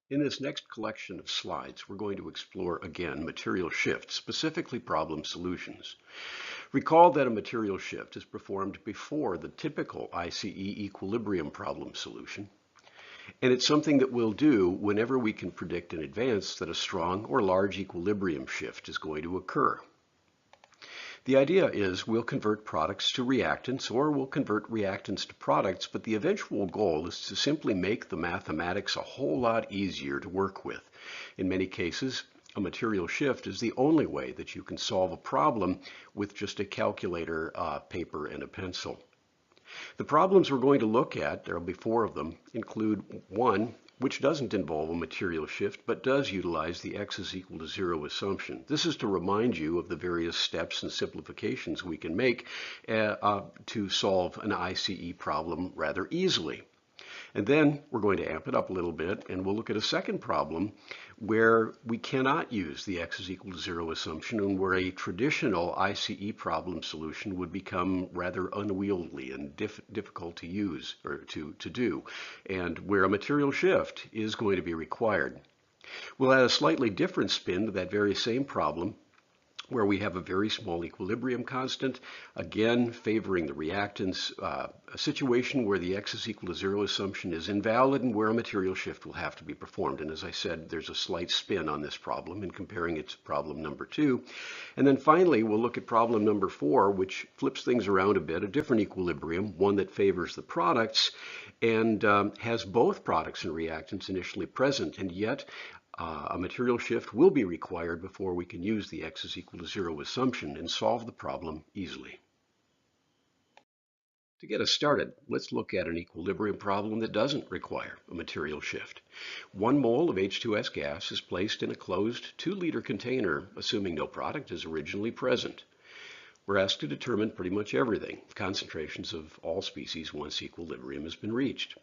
In this next collection of slides, we're going to explore again material shift, specifically problem solutions. Recall that a material shift is performed before the typical ICE equilibrium problem solution, and it's something that we'll do whenever we can predict in advance that a strong or large equilibrium shift is going to occur. The idea is we'll convert products to reactants or we'll convert reactants to products, but the eventual goal is to simply make the mathematics a whole lot easier to work with. In many cases, a material shift is the only way that you can solve a problem with just a calculator, paper, and a pencil. The problems we're going to look at, there will be 4 of them, include one, which doesn't involve a material shift, but does utilize the x is equal to 0 assumption. This is to remind you of the various steps and simplifications we can make to solve an ICE problem rather easily. And then we're going to amp it up a little bit, and we'll look at a second problem where we cannot use the x is equal to 0 assumption, and where a traditional ICE problem solution would become rather unwieldy and difficult to use or to do, and where a material shift is going to be required. We'll add a slightly different spin to that very same problem, where we have a very small equilibrium constant, again favoring the reactants, a situation where the x is equal to 0 assumption is invalid and where a material shift will have to be performed. And as I said, there's a slight spin on this problem in comparing it to problem number 2. And then finally, we'll look at problem number 4, which flips things around a bit, a different equilibrium, one that favors the products and has both products and reactants initially present, and yet a material shift will be required before we can use the x is equal to 0 assumption and solve the problem easily. To get us started, let's look at an equilibrium problem that doesn't require a material shift. 1 mole of H2S gas is placed in a closed 2-liter container, assuming no product is originally present. We're asked to determine pretty much everything, concentrations of all species once equilibrium has been reached.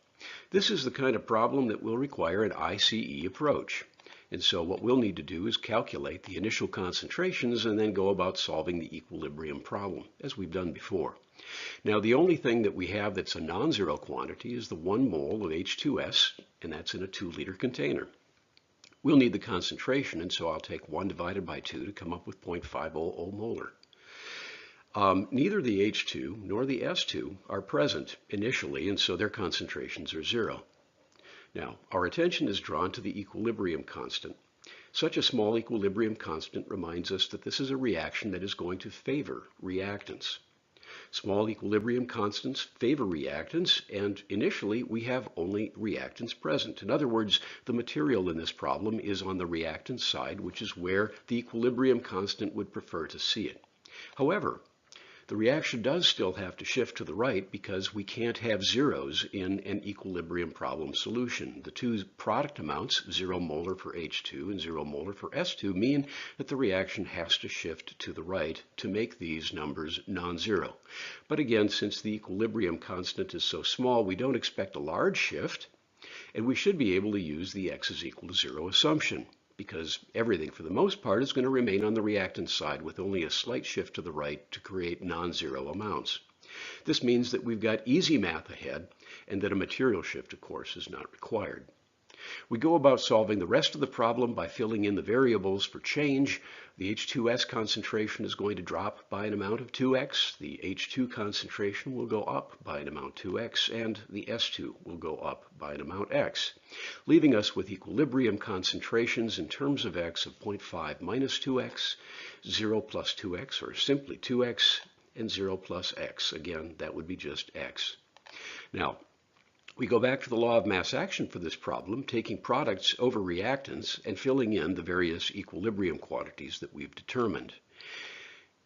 This is the kind of problem that will require an ICE approach. And so what we'll need to do is calculate the initial concentrations and then go about solving the equilibrium problem, as we've done before. Now, the only thing that we have that's a non-zero quantity is the 1 mole of H2S, and that's in a 2-liter container. We'll need the concentration, and so I'll take 1 divided by 2 to come up with 0.500 molar. Neither the H2 nor the S2 are present initially, and so their concentrations are 0. Now, our attention is drawn to the equilibrium constant. Such a small equilibrium constant reminds us that this is a reaction that is going to favor reactants. Small equilibrium constants favor reactants, and initially we have only reactants present. In other words, the material in this problem is on the reactant side, which is where the equilibrium constant would prefer to see it. However, the reaction does still have to shift to the right because we can't have zeros in an equilibrium problem solution. The two product amounts, 0 molar for H2 and 0 molar for S2, mean that the reaction has to shift to the right to make these numbers non-zero. But again, since the equilibrium constant is so small, we don't expect a large shift, and we should be able to use the x is equal to 0 assumption, because everything for the most part is going to remain on the reactant side with only a slight shift to the right to create non-zero amounts. This means that we've got easy math ahead and that a material shift, of course, is not required. We go about solving the rest of the problem by filling in the variables for change. The H2S concentration is going to drop by an amount of 2x, the H2 concentration will go up by an amount 2x, and the S2 will go up by an amount x, leaving us with equilibrium concentrations in terms of x of 0.5 minus 2x, 0 plus 2x, or simply 2x, and 0 plus x. Again, that would be just x. Now, we go back to the law of mass action for this problem, taking products over reactants and filling in the various equilibrium quantities that we've determined.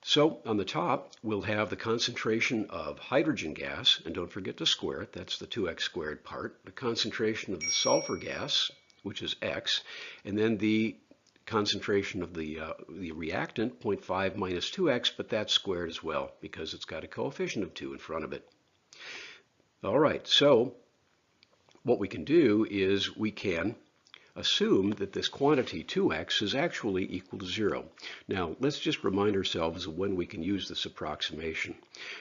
So on the top, we'll have the concentration of hydrogen gas, and don't forget to square it, that's the 2x squared part, the concentration of the sulfur gas, which is x, and then the concentration of the reactant, 0.5 minus 2x, but that's squared as well because it's got a coefficient of 2 in front of it. All right, so what we can do is we can assume that this quantity 2x is actually equal to 0. Now, let's just remind ourselves of when we can use this approximation.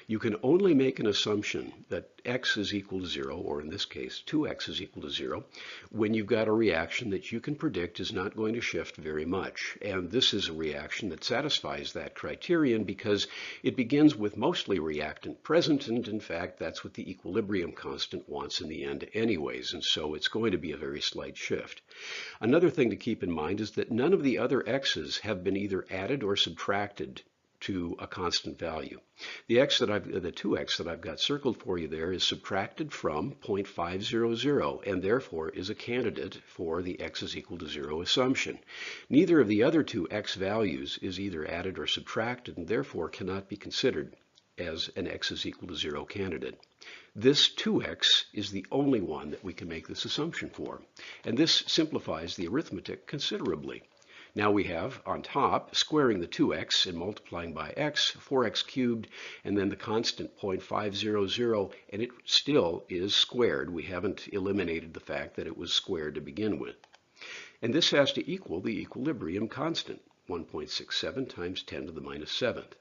You can only make an assumption that x is equal to 0, or in this case 2x is equal to 0, when you've got a reaction that you can predict is not going to shift very much. And this is a reaction that satisfies that criterion because it begins with mostly reactant present, and in fact that's what the equilibrium constant wants in the end anyways, and so it's going to be a very slight shift. Another thing to keep in mind is that none of the other x's have been either added or subtracted to a constant value. The 2x that I've got circled for you there is subtracted from 0.500 and therefore is a candidate for the x is equal to 0 assumption. Neither of the other two x values is either added or subtracted and therefore cannot be considered as an x is equal to 0 candidate. This 2x is the only one that we can make this assumption for, and this simplifies the arithmetic considerably. Now we have on top squaring the 2x and multiplying by x, 4x cubed, and then the constant 0.500, and it still is squared. We haven't eliminated the fact that it was squared to begin with. And this has to equal the equilibrium constant, 1.67 times 10 to the minus 7th.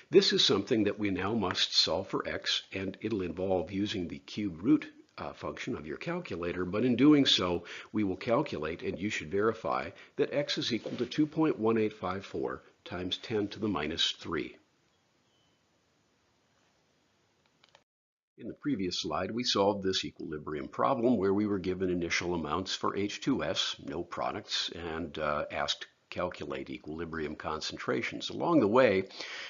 This is something that we now must solve for x, and it'll involve using the cube root function of your calculator, but in doing so, we will calculate, and you should verify, that x is equal to 2.1854 times 10 to the minus 3. In the previous slide, we solved this equilibrium problem where we were given initial amounts for H2S, no products, and asked calculate equilibrium concentrations. Along the way,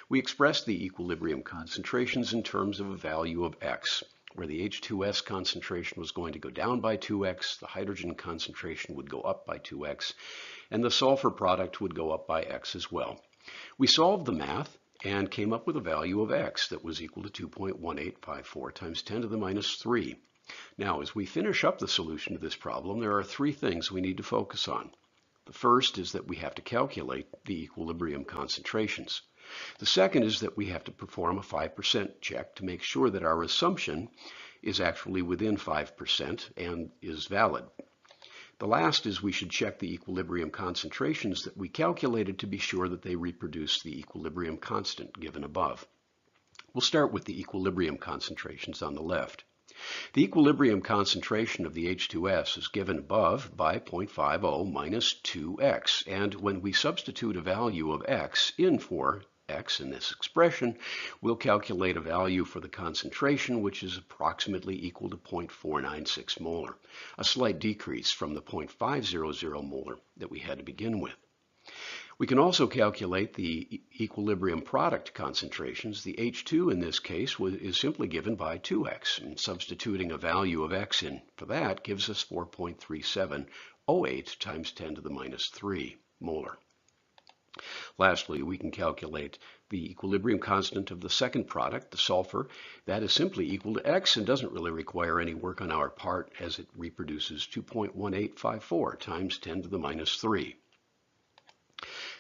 we expressed the equilibrium concentrations in terms of a value of x, where the H2S concentration was going to go down by 2x, the hydrogen concentration would go up by 2x, and the sulfur product would go up by x as well. We solved the math and came up with a value of x that was equal to 2.1854 times 10 to the minus 3. Now, as we finish up the solution to this problem, there are three things we need to focus on. The first is that we have to calculate the equilibrium concentrations. The second is that we have to perform a 5% check to make sure that our assumption is actually within 5% and is valid. The last is we should check the equilibrium concentrations that we calculated to be sure that they reproduce the equilibrium constant given above. We'll start with the equilibrium concentrations on the left. The equilibrium concentration of the H2S is given above by 0.50 minus 2x, and when we substitute a value of x in for x in this expression, we'll calculate a value for the concentration which is approximately equal to 0.496 molar, a slight decrease from the 0.500 molar that we had to begin with. We can also calculate the equilibrium product concentrations. The H2 in this case is simply given by 2x, and substituting a value of x in for that gives us 4.3708 times 10 to the minus 3 molar. Lastly, we can calculate the equilibrium constant of the second product, the sulfur. That is simply equal to x and doesn't really require any work on our part, as it reproduces 2.1854 times 10 to the minus 3.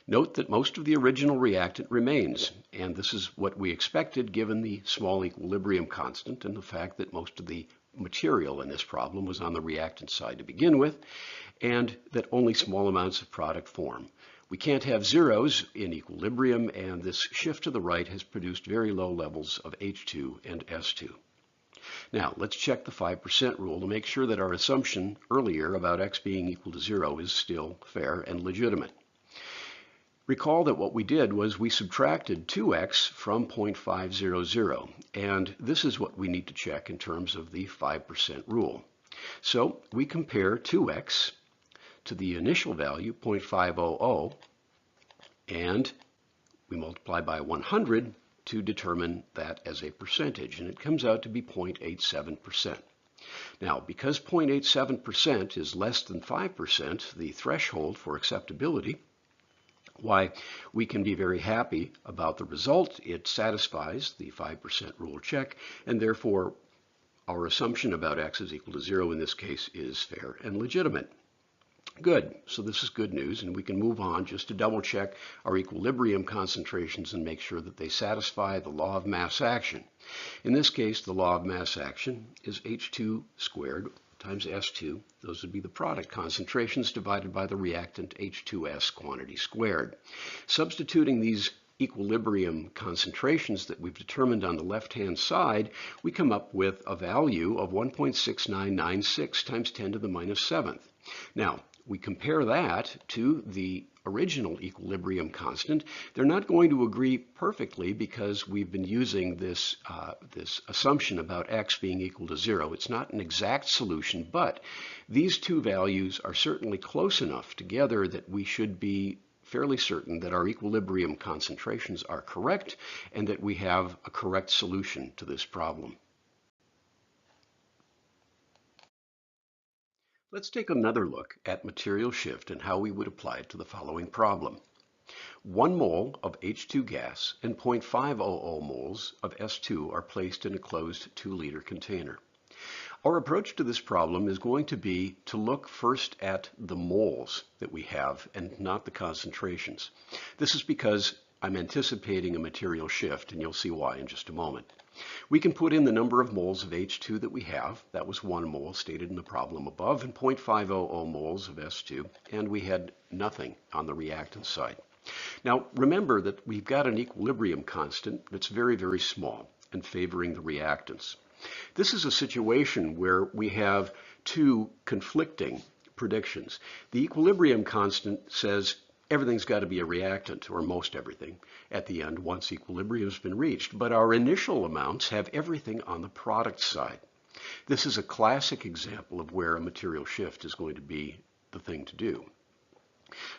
Note that most of the original reactant remains, and this is what we expected given the small equilibrium constant and the fact that most of the material in this problem was on the reactant side to begin with, and that only small amounts of product form. We can't have zeros in equilibrium, and this shift to the right has produced very low levels of H2 and S2. Now, let's check the 5% rule to make sure that our assumption earlier about x being equal to 0 is still fair and legitimate. Recall that what we did was we subtracted 2x from 0.500, and this is what we need to check in terms of the 5% rule. So we compare 2x to the initial value, 0.500, and we multiply by 100 to determine that as a percentage, and it comes out to be 0.87%. Now, because 0.87% is less than 5%, the threshold for acceptability, why, we can be very happy about the result. It satisfies the 5% rule check, and therefore our assumption about x is equal to 0 in this case is fair and legitimate. Good, so this is good news, and we can move on just to double check our equilibrium concentrations and make sure that they satisfy the law of mass action. In this case, the law of mass action is H2 squared times S2. Those would be the product concentrations divided by the reactant H2S quantity squared. Substituting these equilibrium concentrations that we've determined on the left-hand side, we come up with a value of 1.6996 times 10 to the minus 7th. Now, we compare that to the original equilibrium constant. They're not going to agree perfectly because we've been using this assumption about x being equal to 0. It's not an exact solution, but these two values are certainly close enough together that we should be fairly certain that our equilibrium concentrations are correct and that we have a correct solution to this problem. Let's take another look at material shift and how we would apply it to the following problem. 1 mole of H2 gas and 0.500 moles of S2 are placed in a closed 2-liter container. Our approach to this problem is going to be to look first at the moles that we have and not the concentrations. This is because I'm anticipating a material shift, and you'll see why in just a moment. We can put in the number of moles of H2 that we have. That was 1 mole stated in the problem above, and 0.500 moles of S2, and we had nothing on the reactant side. Now remember that we've got an equilibrium constant that's very, very small and favoring the reactants. This is a situation where we have two conflicting predictions. The equilibrium constant says everything's got to be a reactant, or most everything, at the end once equilibrium has been reached. But our initial amounts have everything on the product side. This is a classic example of where a material shift is going to be the thing to do.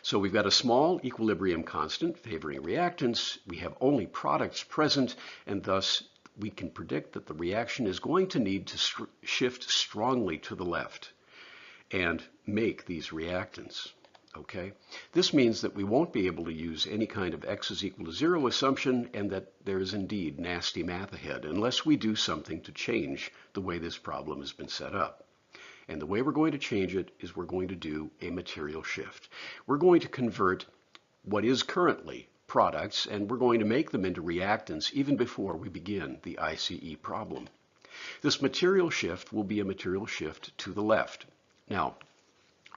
So we've got a small equilibrium constant favoring reactants. We have only products present, and thus we can predict that the reaction is going to need to shift strongly to the left and make these reactants. Okay, this means that we won't be able to use any kind of x is equal to 0 assumption, and that there is indeed nasty math ahead unless we do something to change the way this problem has been set up. And the way we're going to change it is we're going to do a material shift. We're going to convert what is currently products, and we're going to make them into reactants even before we begin the ICE problem. This material shift will be a material shift to the left. Now,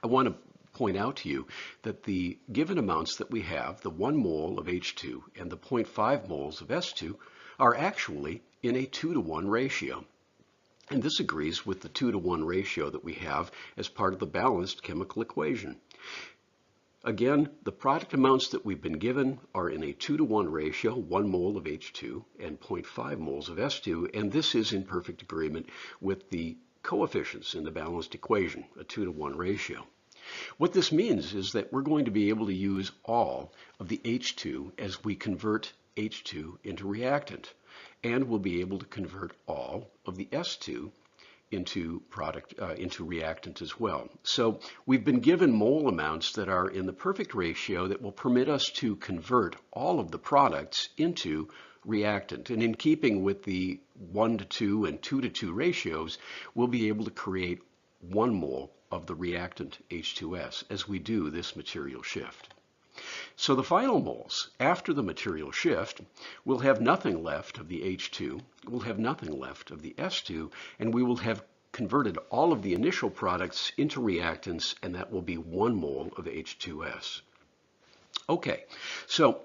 I want to point out to you that the given amounts that we have, the 1 mole of H2 and the 0.5 moles of S2, are actually in a 2-to-1 ratio. And this agrees with the 2-to-1 ratio that we have as part of the balanced chemical equation. Again, the product amounts that we've been given are in a 2-to-1 ratio, 1 mole of H2 and 0.5 moles of S2, and this is in perfect agreement with the coefficients in the balanced equation, a 2-to-1 ratio. What this means is that we're going to be able to use all of the H2 as we convert H2 into reactant, and we'll be able to convert all of the S2 into reactant as well. So we've been given mole amounts that are in the perfect ratio that will permit us to convert all of the products into reactant. And in keeping with the 1-to-2 and 2-to-2 ratios, we'll be able to create 1 mole of the reactant H2S as we do this material shift. So the final moles after the material shift will have nothing left of the H2, we'll have nothing left of the S2, and we will have converted all of the initial products into reactants, and that will be 1 mole of H2S. Okay, so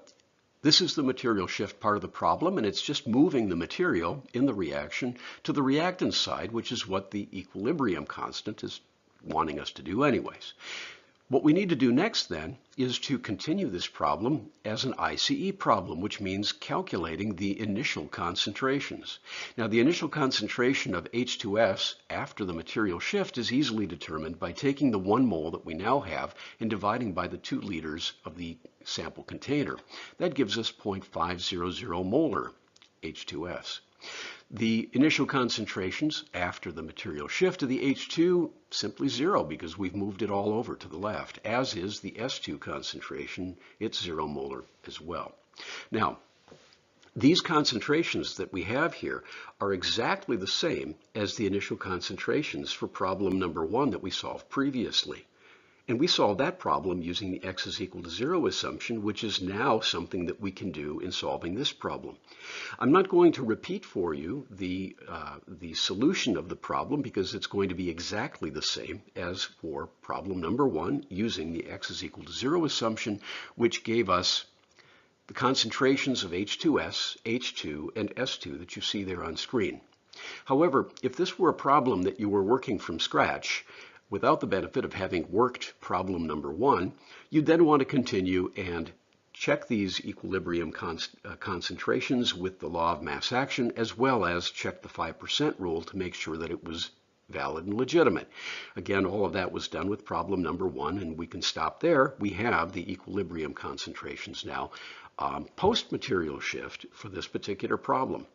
this is the material shift part of the problem, and it's just moving the material in the reaction to the reactant side, which is what the equilibrium constant is wanting us to do anyways. What we need to do next then is to continue this problem as an ICE problem, which means calculating the initial concentrations. Now, the initial concentration of H2S after the material shift is easily determined by taking the 1 mole that we now have and dividing by the 2 liters of the sample container. That gives us 0.500 molar H2S. The initial concentrations after the material shift of the H2, simply 0 because we've moved it all over to the left, as is the S2 concentration. It's 0 molar as well. Now, these concentrations that we have here are exactly the same as the initial concentrations for problem number 1 that we solved previously. And we solved that problem using the x is equal to 0 assumption, which is now something that we can do in solving this problem. I'm not going to repeat for you the solution of the problem because it's going to be exactly the same as for problem number 1 using the x is equal to 0 assumption, which gave us the concentrations of H2S, H2, and S2 that you see there on screen. However, if this were a problem that you were working from scratch, without the benefit of having worked problem number 1, you'd then want to continue and check these equilibrium concentrations with the law of mass action, as well as check the 5% rule to make sure that it was valid and legitimate. Again, all of that was done with problem number 1, and we can stop there. We have the equilibrium concentrations now post-material shift for this particular problem.